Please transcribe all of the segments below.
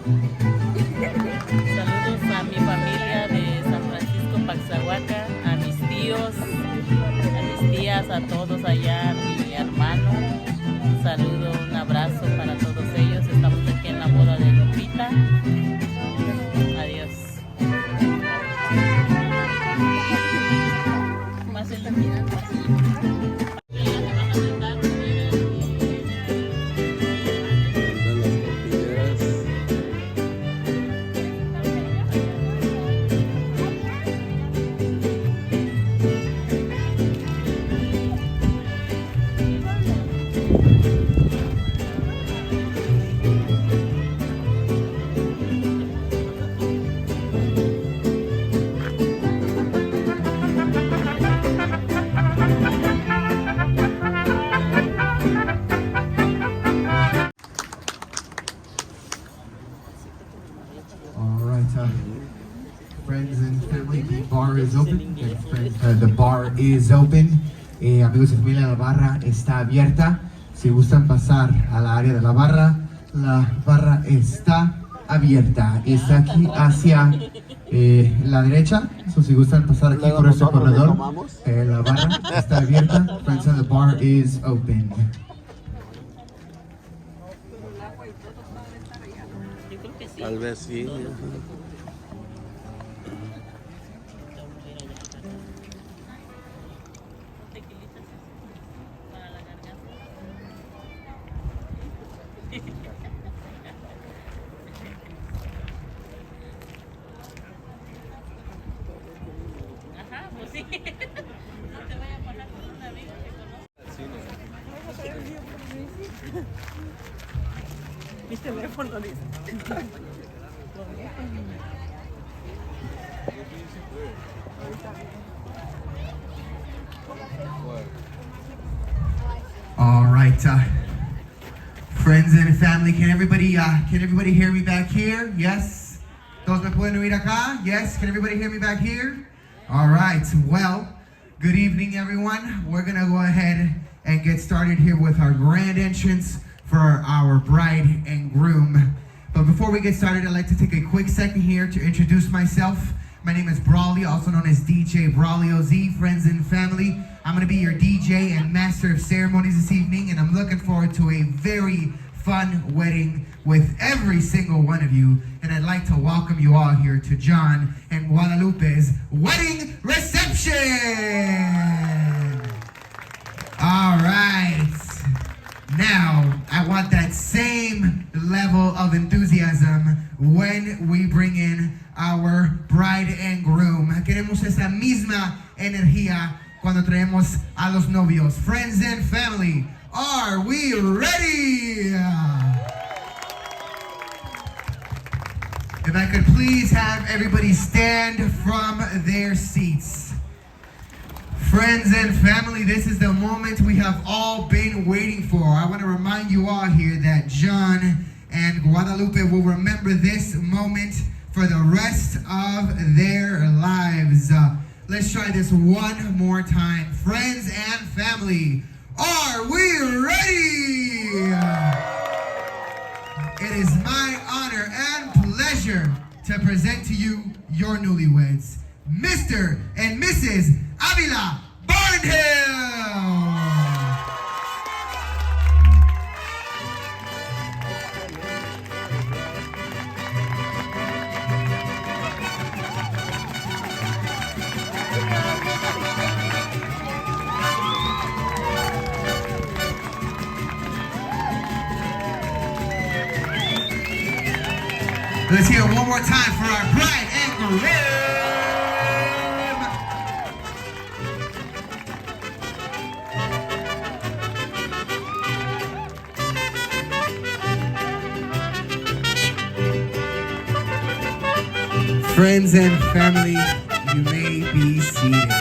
Saludos a mi familia de San Francisco, Paxahuaca, a mis tíos, a mis tías, a todos allá, a mi hermano. Un saludo, un abrazo para todos ellos. Estamos aquí en la boda de Lupita. Adiós. Más en la mirada. Friends and family, the bar is open. The bar is open. Amigos y familia, la barra está abierta. Si gustan pasar a la área de la barra está abierta. Está aquí hacia la derecha. So, si gustan pasar aquí por este corredor, la barra está abierta. Friends, the bar is open. Tal vez sí. Ajá, pues sí. No te vayas a pasar con un amigo que conoces. Mi teléfono dice. All right, friends and family, can everybody hear me back here? Yes? Todos me pueden oír acá? Yes? Can everybody hear me back here? All right, well, good evening, everyone. We're gonna go ahead and get started here with our grand entrance for our bride and groom. But before we get started, I'd like to take a quick second here to introduce myself. My name is Brawley, also known as DJ Brawley OZ, friends and family. I'm gonna be your DJ and master of ceremonies this evening, and I'm looking forward to a very fun wedding with every single one of you. And I'd like to welcome you all here to John and Guadalupe's wedding reception. All right. Now, I want that same level of enthusiasm when we bring in our bride and groom. Queremos esa misma energía cuando traemos a los novios. Friends and family, are we ready? If I could please have everybody stand from their seats. Friends and family, this is the moment we have all been waiting for. I want to remind you all here that John and Guadalupe will remember this moment for the rest of their lives. Let's try this one more time. Friends and family, are we ready? It is my honor and pleasure to present to you your newlyweds, Mr. and Mrs. Avila Barnhill. Let's hear it one more time for our bride and groom. Friends and family, you may be seated.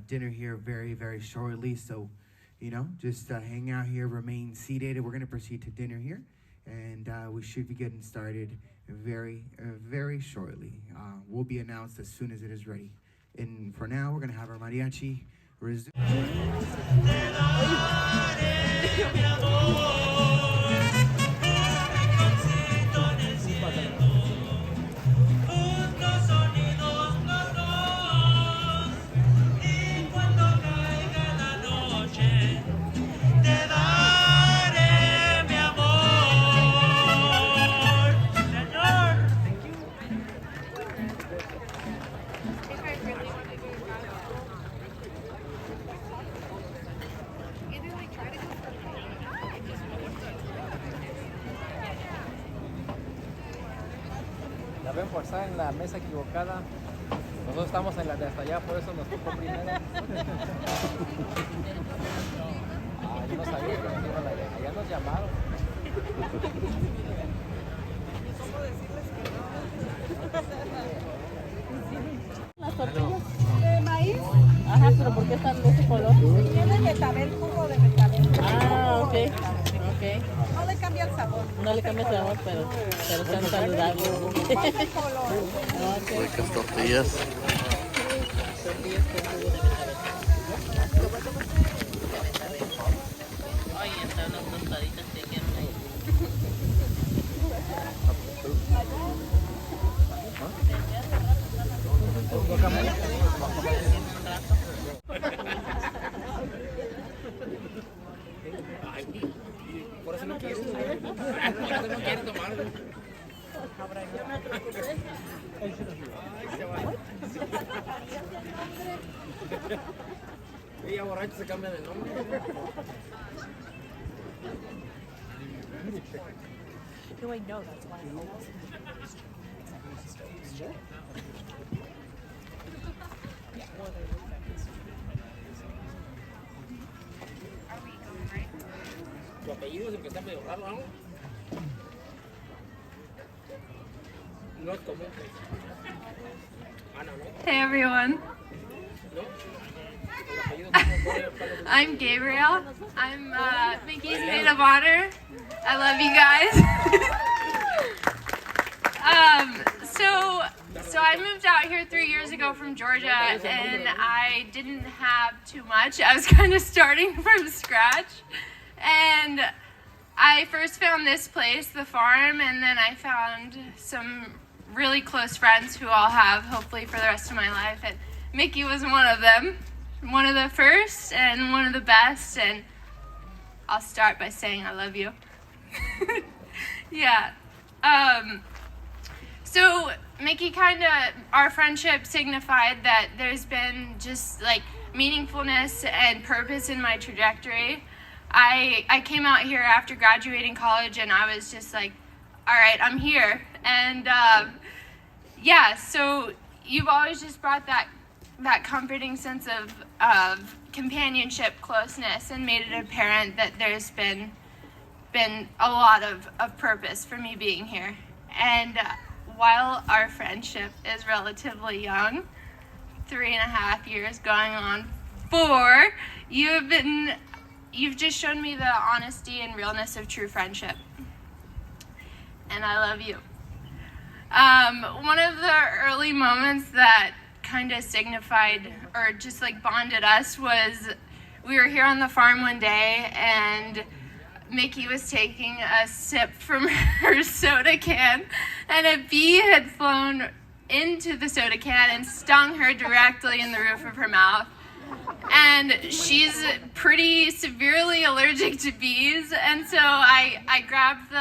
dinner here very, very shortly. So, just hang out here, remain seated. We're going to proceed to dinner here. And we should be getting started very, very shortly. Will be announced as soon as it is ready. And for now, we're going to have our mariachi resume. La ven por estar en la mesa equivocada. Nosotros estamos en la de hasta allá, por eso nos tocó primero. Yo no sabía que nos iban allá. Allá nos llamaron. ¿Cómo decirles que no? Las tortillas ¿De maíz? ajá, pero ¿por qué están de ese color? Tiene betabel, jugo de betabel. Ok. No le cambia el sabor. No le cambia el sabor, pero están saludables. Pasa el color. Ricas tortillas. Tortillas con jugo de betabel. Ay, están unas tostaditas que quieren ahí. Por eso no quiero. No quiero tomar. Ella borracho se cambia de nombre. No, I know, that's why I almost... Tu apellido es el que está medio raro, ¿no? No es común. Ana, ¿no? Hey everyone, ¿No? El apellido es I'm Gabriel. I'm Mickey's maid of honor. I love you guys. So I moved out here 3 years ago from Georgia, and I didn't have too much. I was kind of starting from scratch, and I first found this place, the farm, and then I found some really close friends who I'll have hopefully for the rest of my life, and Mickey was one of them, one of the first and one of the best, and I'll start by saying I love you. Yeah. So Mickey our friendship signified that there's been just like meaningfulness and purpose in my trajectory. I came out here after graduating college and I was just like, all right, I'm here. And yeah, so you've always just brought that comforting sense of companionship, closeness, and made it apparent that there's been a lot of purpose for me being here. And while our friendship is relatively young, 3.5 years going on 4, you've just shown me the honesty and realness of true friendship. And I love you. One of the early moments that kind of signified or just like bonded us was we were here on the farm one day and Mickey was taking a sip from her soda can and a bee had flown into the soda can and stung her directly in the roof of her mouth. And she's pretty severely allergic to bees, and so I grabbed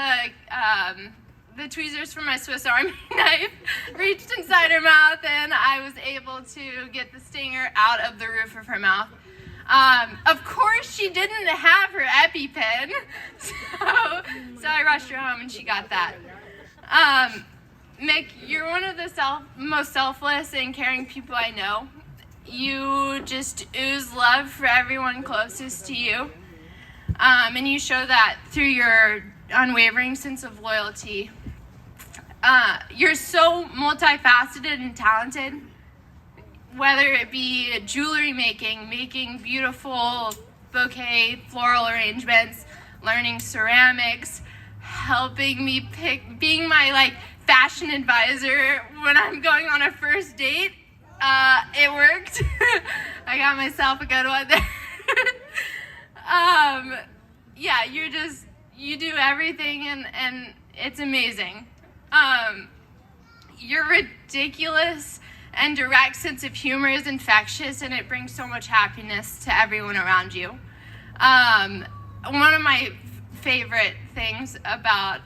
the tweezers from my Swiss Army knife, reached inside her mouth, and I was able to get the stinger out of the roof of her mouth. Of course, she didn't have her EpiPen, so I rushed her home and she got that. Mick, you're one of the most selfless and caring people I know. You just ooze love for everyone closest to you, and you show that through your unwavering sense of loyalty. You're so multifaceted and talented. whether it be jewelry making, making beautiful bouquet floral arrangements, learning ceramics, helping me pick, being my like fashion advisor when I'm going on a first date. It worked. I got myself a good one there. Yeah, you do everything and it's amazing. Your ridiculous and direct sense of humor is infectious, and it brings so much happiness to everyone around you. One of my favorite things about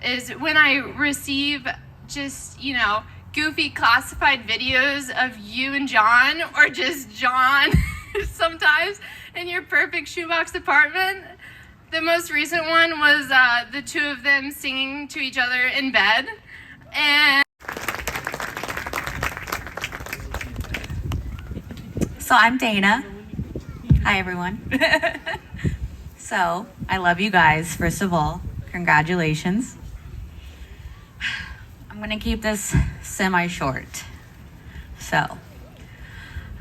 is when I receive just, goofy classified videos of you and John, or just John sometimes in your perfect shoebox apartment. The most recent one was the two of them singing to each other in bed. And so I'm Dana. Hi, everyone. So I love you guys, first of all. Congratulations. I'm going to keep this semi-short. So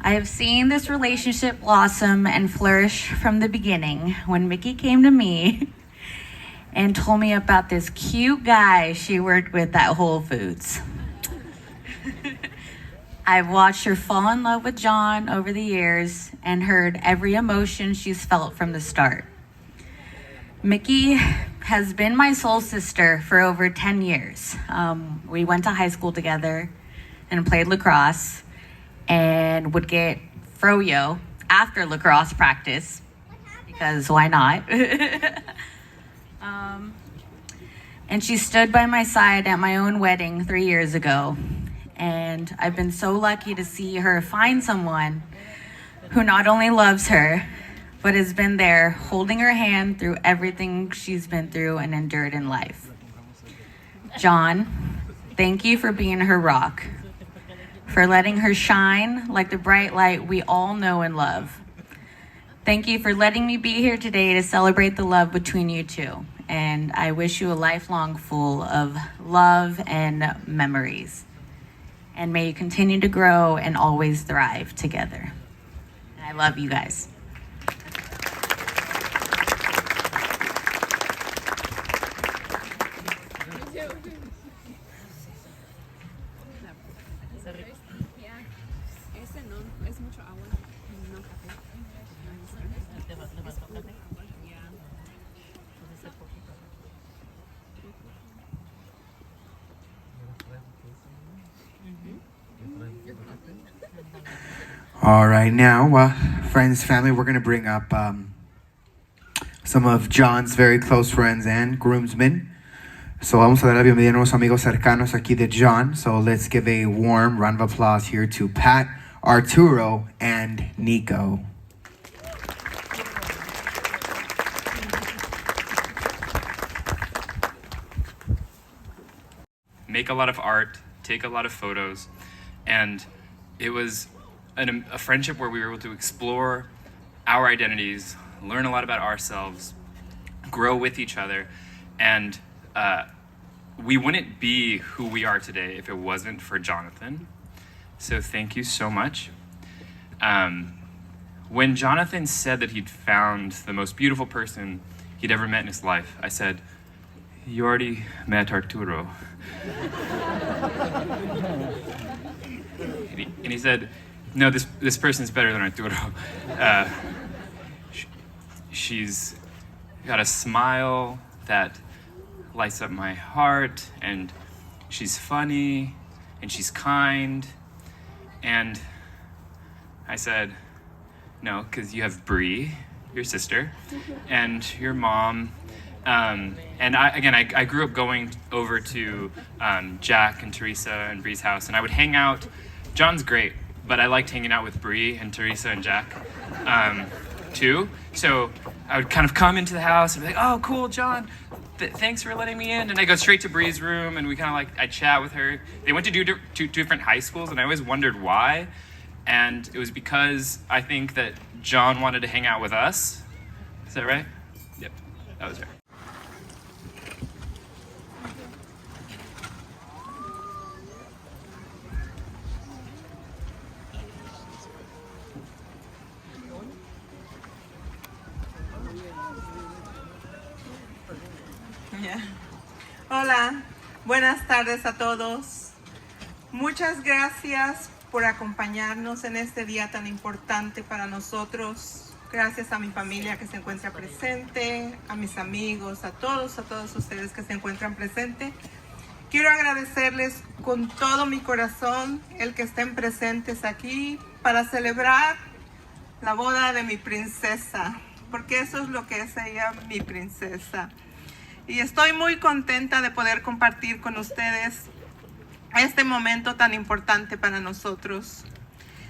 I have seen this relationship blossom and flourish from the beginning when Mickey came to me and told me about this cute guy she worked with at Whole Foods. I've watched her fall in love with John over the years and heard every emotion she's felt from the start. Mickey has been my soul sister for over 10 years. We went to high school together and played lacrosse and would get froyo after lacrosse practice, because why not? And she stood by my side at my own wedding 3 years ago. And I've been so lucky to see her find someone who not only loves her, but has been there holding her hand through everything she's been through and endured in life. John, thank you for being her rock, for letting her shine like the bright light we all know and love. Thank you for letting me be here today to celebrate the love between you two. And I wish you a lifelong full of love and memories. And may you continue to grow and always thrive together. And I love you guys. All right, now, friends, family, we're going to bring up some of John's very close friends and groomsmen. So vamos a dar la bienvenida a nuevos amigos cercanos aquí de John. So let's give a warm round of applause here to Pat, Arturo, and Nico. Make a lot of art, take a lot of photos, and it was a friendship where we were able to explore our identities, learn a lot about ourselves, grow with each other, and we wouldn't be who we are today if it wasn't for Jonathan. So thank you so much. When Jonathan said that he'd found the most beautiful person he'd ever met in his life, I said, "You already met Arturo." And he said, "No, this person's better than Arturo. She's got a smile that lights up my heart, and she's funny, and she's kind." And I said, "No, because you have Bree, your sister, and your mom." And I grew up going over to Jack and Teresa and Bree's house, and I would hang out. John's great, but I liked hanging out with Bree and Teresa and Jack too. So I would kind of come into the house and be like, "Oh, cool, John. Thanks for letting me in." And I go straight to Bree's room, and we kind of I chat with her. They went to two different high schools, and I always wondered why. And it was because I think that John wanted to hang out with us. Is that right? Yep, that was right. Yeah. Hola, buenas tardes a todos. Muchas gracias por acompañarnos en este día tan importante para nosotros. Gracias a mi familia que se encuentra presente, a mis amigos, a todos ustedes que se encuentran presentes. Quiero agradecerles con todo mi corazón el que estén presentes aquí para celebrar la boda de mi princesa, porque eso es lo que es ella, mi princesa. Y estoy muy contenta de poder compartir con ustedes este momento tan importante para nosotros.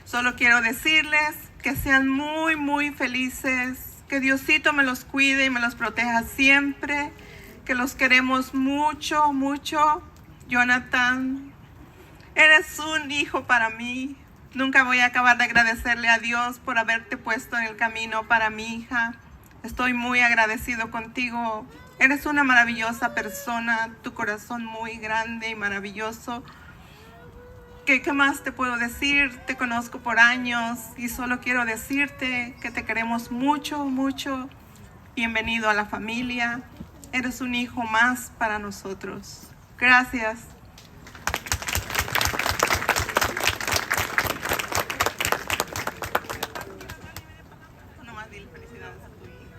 Solo quiero decirles que sean muy, muy felices, que Diosito me los cuide y me los proteja siempre, que los queremos mucho, mucho. Jonathan, eres un hijo para mí. Nunca voy a acabar de agradecerle a Dios por haberte puesto en el camino para mi hija. Estoy muy agradecido contigo. Eres una maravillosa persona, tu corazón muy grande y maravilloso. ¿Qué más te puedo decir? Te conozco por años y solo quiero decirte que te queremos mucho, mucho. Bienvenido a la familia. Eres un hijo más para nosotros. Gracias. Nomás dile felicidades a tu hija.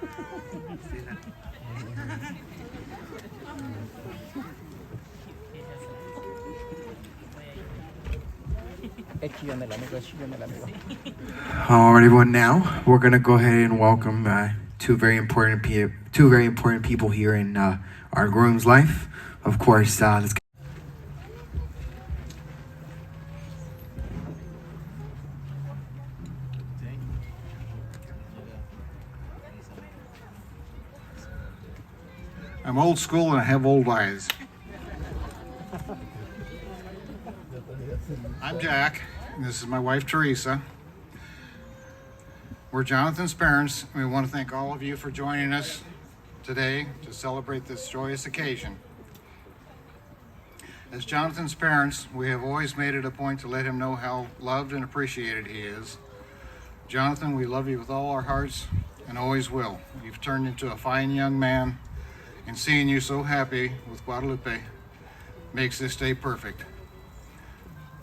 All right, everyone. Now we're gonna go ahead and welcome two very important people here in our groom's life. Of course, let's. I'm old school and I have old eyes. I'm Jack, and this is my wife Teresa. We're Jonathan's parents, and we want to thank all of you for joining us today to celebrate this joyous occasion. As Jonathan's parents, we have always made it a point to let him know how loved and appreciated he is. Jonathan, we love you with all our hearts and always will. You've turned into a fine young man, and seeing you so happy with Guadalupe makes this day perfect.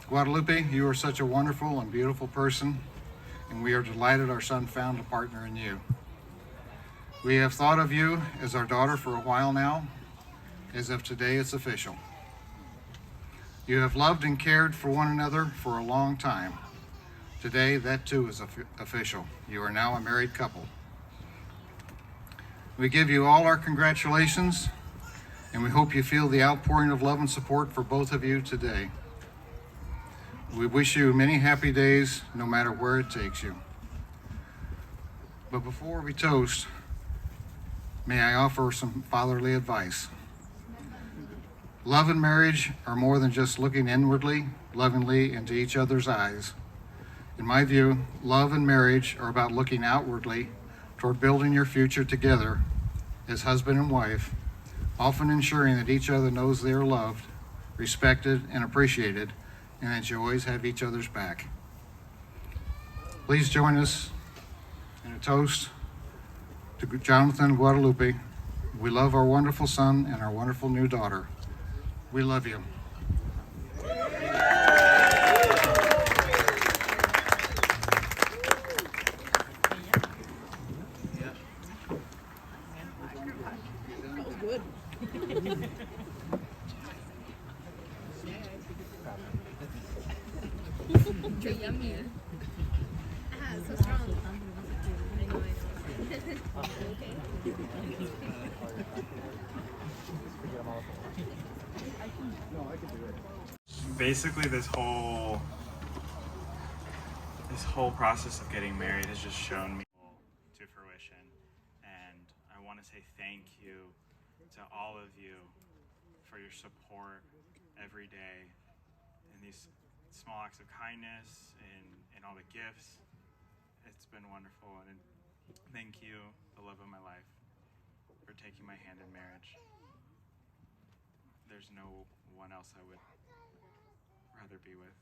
Guadalupe, you are such a wonderful and beautiful person, and we are delighted our son found a partner in you. We have thought of you as our daughter for a while now. As of today, it's official. You have loved and cared for one another for a long time. Today, that too is official. You are now a married couple. We give you all our congratulations, and we hope you feel the outpouring of love and support for both of you today. We wish you many happy days, no matter where it takes you. But before we toast, may I offer some fatherly advice. Love and marriage are more than just looking inwardly, lovingly into each other's eyes. In my view, love and marriage are about looking outwardly toward building your future together as husband and wife, often ensuring that each other knows they are loved, respected, and appreciated, and that you always have each other's back. Please join us in a toast to Jonathan and Guadalupe. We love our wonderful son and our wonderful new daughter. We love you. Basically, this whole process of getting married has just shown me to fruition, and I want to say thank you to all of you for your support every day and these small acts of kindness and all the gifts. It's been wonderful, and thank you, the love of my life, for taking my hand in marriage. There's no one else I would rather be with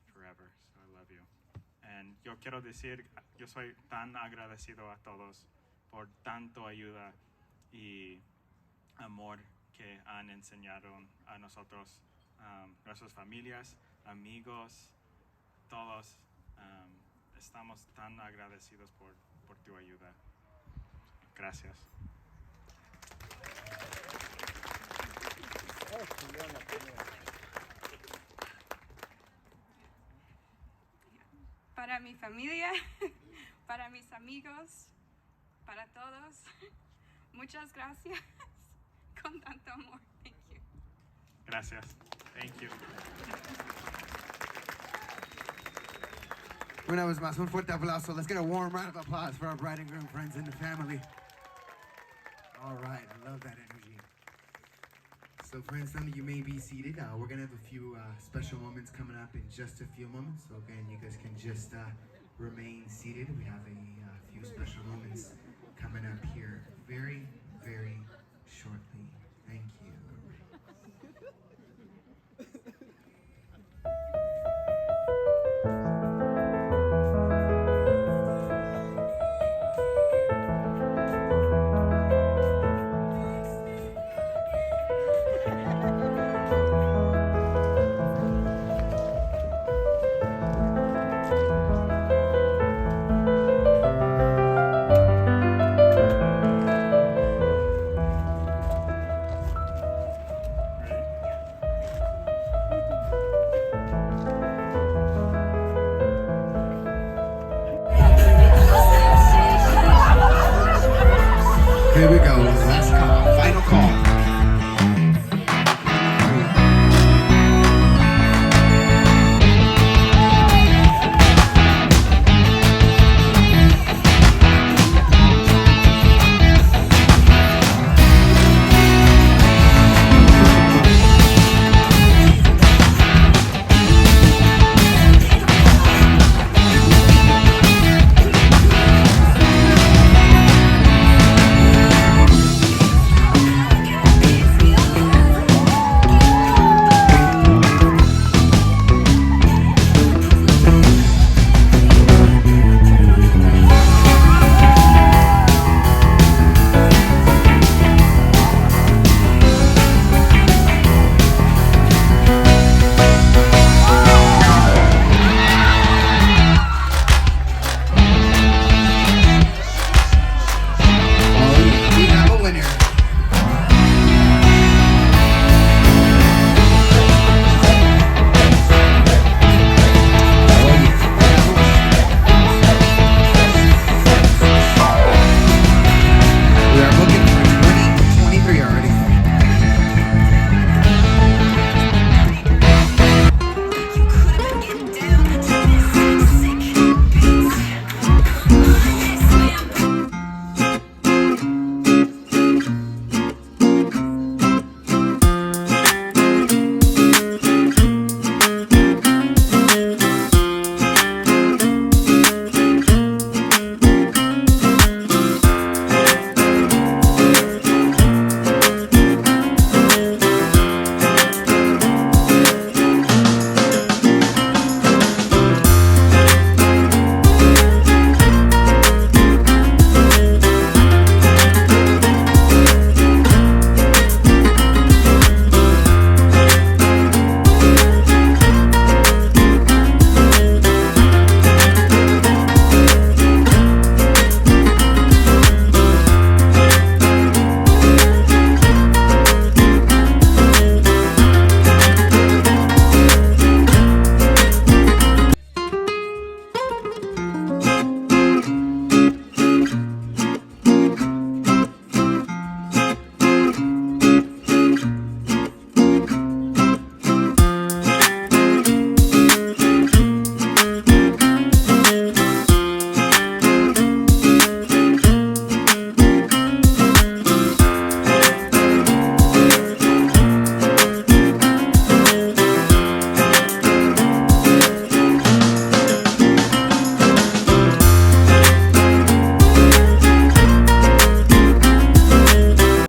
forever, so I love you. And yo quiero decir, yo soy tan agradecido a todos por tanto ayuda y amor que han enseñado a nosotros, nuestras familias, amigos, todos. Estamos tan agradecidos por tu ayuda. Gracias. Para mi familia, para mis amigos, para todos, muchas gracias con tanto amor. Thank you. Gracias. Thank you. Una vez más, un fuerte aplauso. Let's get a warm round of applause for our bride and groom friends and the family. All right, I love that energy. So friends, some of you may be seated. We're gonna have a few special moments coming up in just a few moments. So again, you guys can just remain seated. We have a few special moments coming up here very, very shortly. Thank you. Here we go, last call, final call.